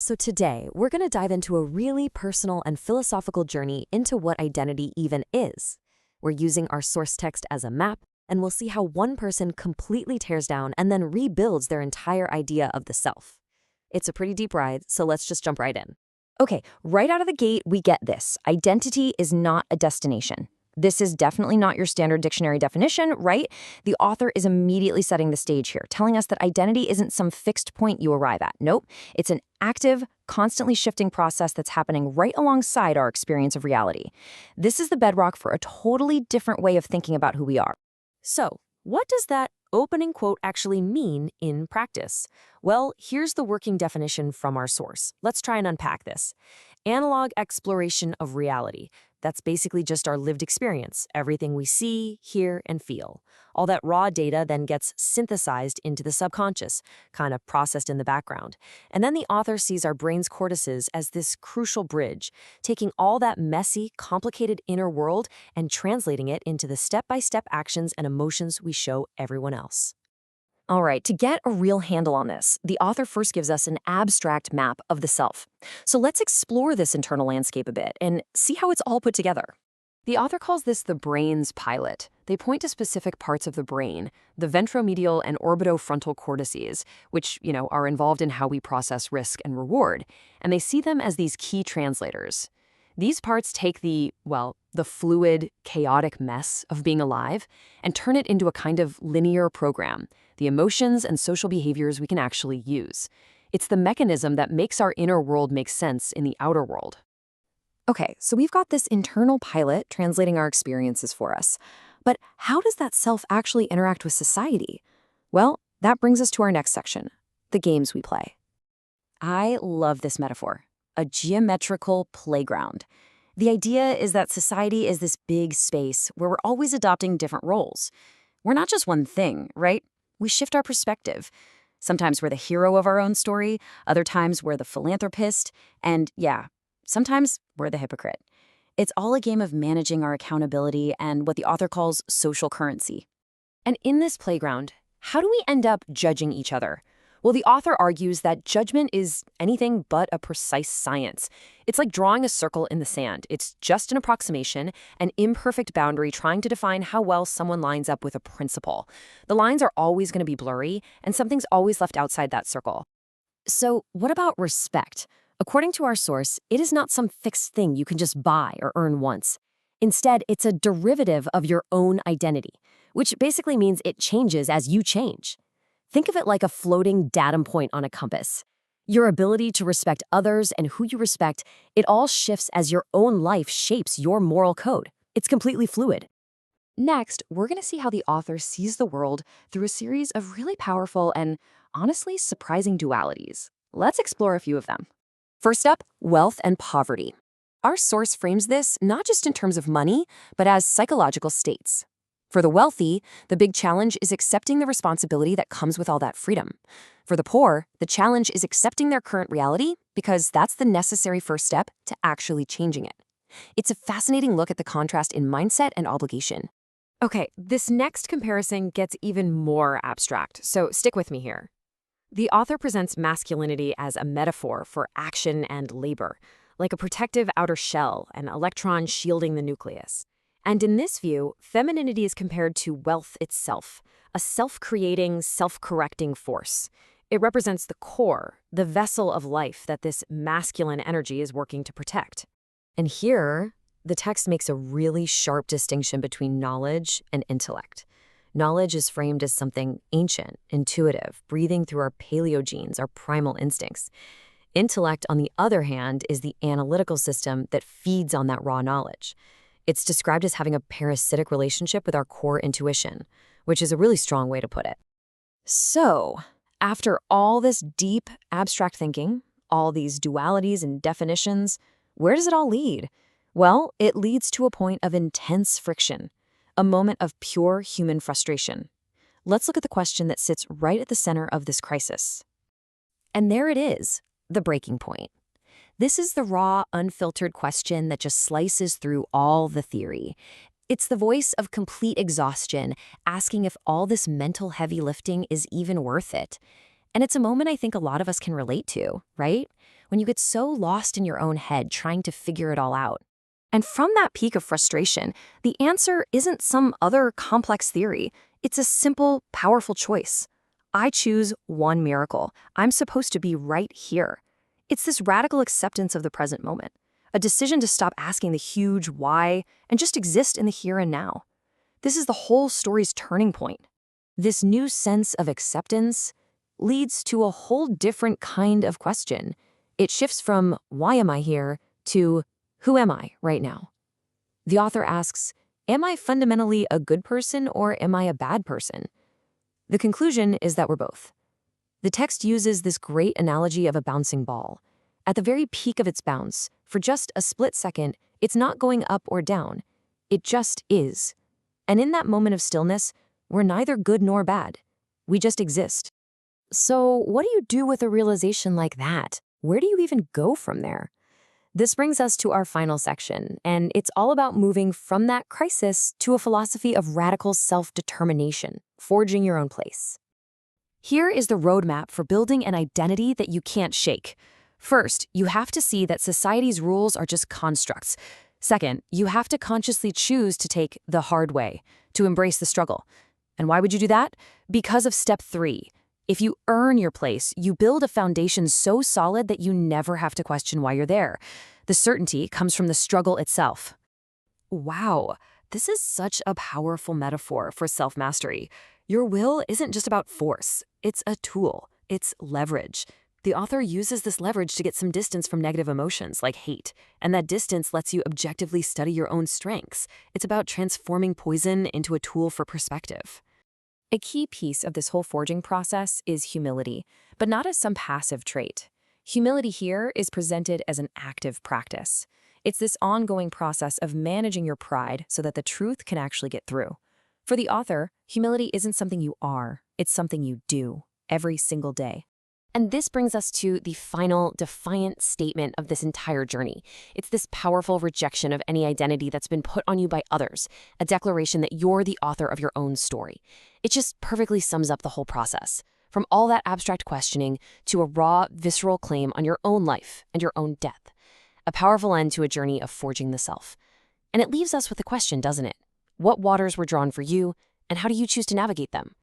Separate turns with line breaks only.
So today, we're going to dive into a really personal and philosophical journey into what identity even is. We're using our source text as a map, and we'll see how one person completely tears down and then rebuilds their entire idea of the self. It's a pretty deep ride, so let's just jump right in.
Okay, right out of the gate, we get this. Identity is not a destination. This is definitely not your standard dictionary definition, right? The author is immediately setting the stage here, telling us that identity isn't some fixed point you arrive at. Nope, it's an active, constantly shifting process that's happening right alongside our experience of reality. This is the bedrock for a totally different way of thinking about who we are.
So, what does that opening quote actually mean in practice? Well, here's the working definition from our source. Let's try and unpack this. Analog exploration of reality. That's basically just our lived experience, everything we see, hear, and feel. All that raw data then gets synthesized into the subconscious, kind of processed in the background. And then the author sees our brain's cortices as this crucial bridge, taking all that messy, complicated inner world and translating it into the step-by-step actions and emotions we show everyone else.
All right, to get a real handle on this, the author first gives us an abstract map of the self. So let's explore this internal landscape a bit and see how it's all put together. The author calls this the brain's pilot. They point to specific parts of the brain, the ventromedial and orbitofrontal cortices, which, are involved in how we process risk and reward, and they see them as these key translators. These parts take the fluid, chaotic mess of being alive and turn it into a kind of linear program, the emotions and social behaviors we can actually use. It's the mechanism that makes our inner world make sense in the outer world. Okay, so we've got this internal pilot translating our experiences for us. But how does that self actually interact with society? Well, that brings us to our next section, the games we play. I love this metaphor, a geometrical playground. The idea is that society is this big space where we're always adopting different roles. We're not just one thing, right? We shift our perspective. Sometimes we're the hero of our own story, other times we're the philanthropist, and sometimes we're the hypocrite. It's all a game of managing our accountability and what the author calls social currency. And in this playground, how do we end up judging each other? Well, the author argues that judgment is anything but a precise science. It's like drawing a circle in the sand. It's just an approximation, an imperfect boundary trying to define how well someone lines up with a principle. The lines are always going to be blurry, and something's always left outside that circle. So what about respect? According to our source, it is not some fixed thing you can just buy or earn once. Instead, it's a derivative of your own identity, which basically means it changes as you change. Think of it like a floating datum point on a compass. Your ability to respect others and who you respect, it all shifts as your own life shapes your moral code. It's completely fluid. Next, we're going to see how the author sees the world through a series of really powerful and, honestly, surprising dualities. Let's explore a few of them. First up, wealth and poverty. Our source frames this not just in terms of money, but as psychological states. For the wealthy, the big challenge is accepting the responsibility that comes with all that freedom. For the poor, the challenge is accepting their current reality because that's the necessary first step to actually changing it. It's a fascinating look at the contrast in mindset and obligation. Okay, this next comparison gets even more abstract, so stick with me here. The author presents masculinity as a metaphor for action and labor, like a protective outer shell, an electron shielding the nucleus. And in this view, femininity is compared to wealth itself, a self-creating, self-correcting force. It represents the core, the vessel of life that this masculine energy is working to protect. And here, the text makes a really sharp distinction between knowledge and intellect. Knowledge is framed as something ancient, intuitive, breathing through our paleogenes, our primal instincts. Intellect, on the other hand, is the analytical system that feeds on that raw knowledge. It's described as having a parasitic relationship with our core intuition, which is a really strong way to put it. So, after all this deep, abstract thinking, all these dualities and definitions, where does it all lead? Well, it leads to a point of intense friction, a moment of pure human frustration. Let's look at the question that sits right at the center of this crisis. And there it is, the breaking point. This is the raw, unfiltered question that just slices through all the theory. It's the voice of complete exhaustion, asking if all this mental heavy lifting is even worth it. And it's a moment I think a lot of us can relate to, right? when you get so lost in your own head trying to figure it all out. And from that peak of frustration, the answer isn't some other complex theory. It's a simple, powerful choice. I choose one miracle. I'm supposed to be right here. It's this radical acceptance of the present moment, a decision to stop asking the huge why and just exist in the here and now. This is the whole story's turning point. This new sense of acceptance leads to a whole different kind of question. It shifts from why am I here to who am I right now? The author asks, am I fundamentally a good person or am I a bad person? The conclusion is that we're both. The text uses this great analogy of a bouncing ball. At the very peak of its bounce, for just a split second, it's not going up or down. It just is. And in that moment of stillness, we're neither good nor bad. We just exist. So what do you do with a realization like that? Where do you even go from there? This brings us to our final section, and it's all about moving from that crisis to a philosophy of radical self-determination, forging your own place. Here is the roadmap for building an identity that you can't shake. First, you have to see that society's rules are just constructs. Second, you have to consciously choose to take the hard way, to embrace the struggle. And why would you do that? Because of step 3. If you earn your place, you build a foundation so solid that you never have to question why you're there. The certainty comes from the struggle itself. Wow, this is such a powerful metaphor for self-mastery. Your will isn't just about force. It's a tool. It's leverage. The author uses this leverage to get some distance from negative emotions like hate, and that distance lets you objectively study your own strengths. It's about transforming poison into a tool for perspective. A key piece of this whole forging process is humility, but not as some passive trait. Humility here is presented as an active practice. It's this ongoing process of managing your pride so that the truth can actually get through. For the author, humility isn't something you are, it's something you do every single day. And this brings us to the final defiant statement of this entire journey. It's this powerful rejection of any identity that's been put on you by others, a declaration that you're the author of your own story. It just perfectly sums up the whole process, from all that abstract questioning to a raw, visceral claim on your own life and your own death. A powerful end to a journey of forging the self. And it leaves us with a question, doesn't it? What waters were drawn for you, and how do you choose to navigate them?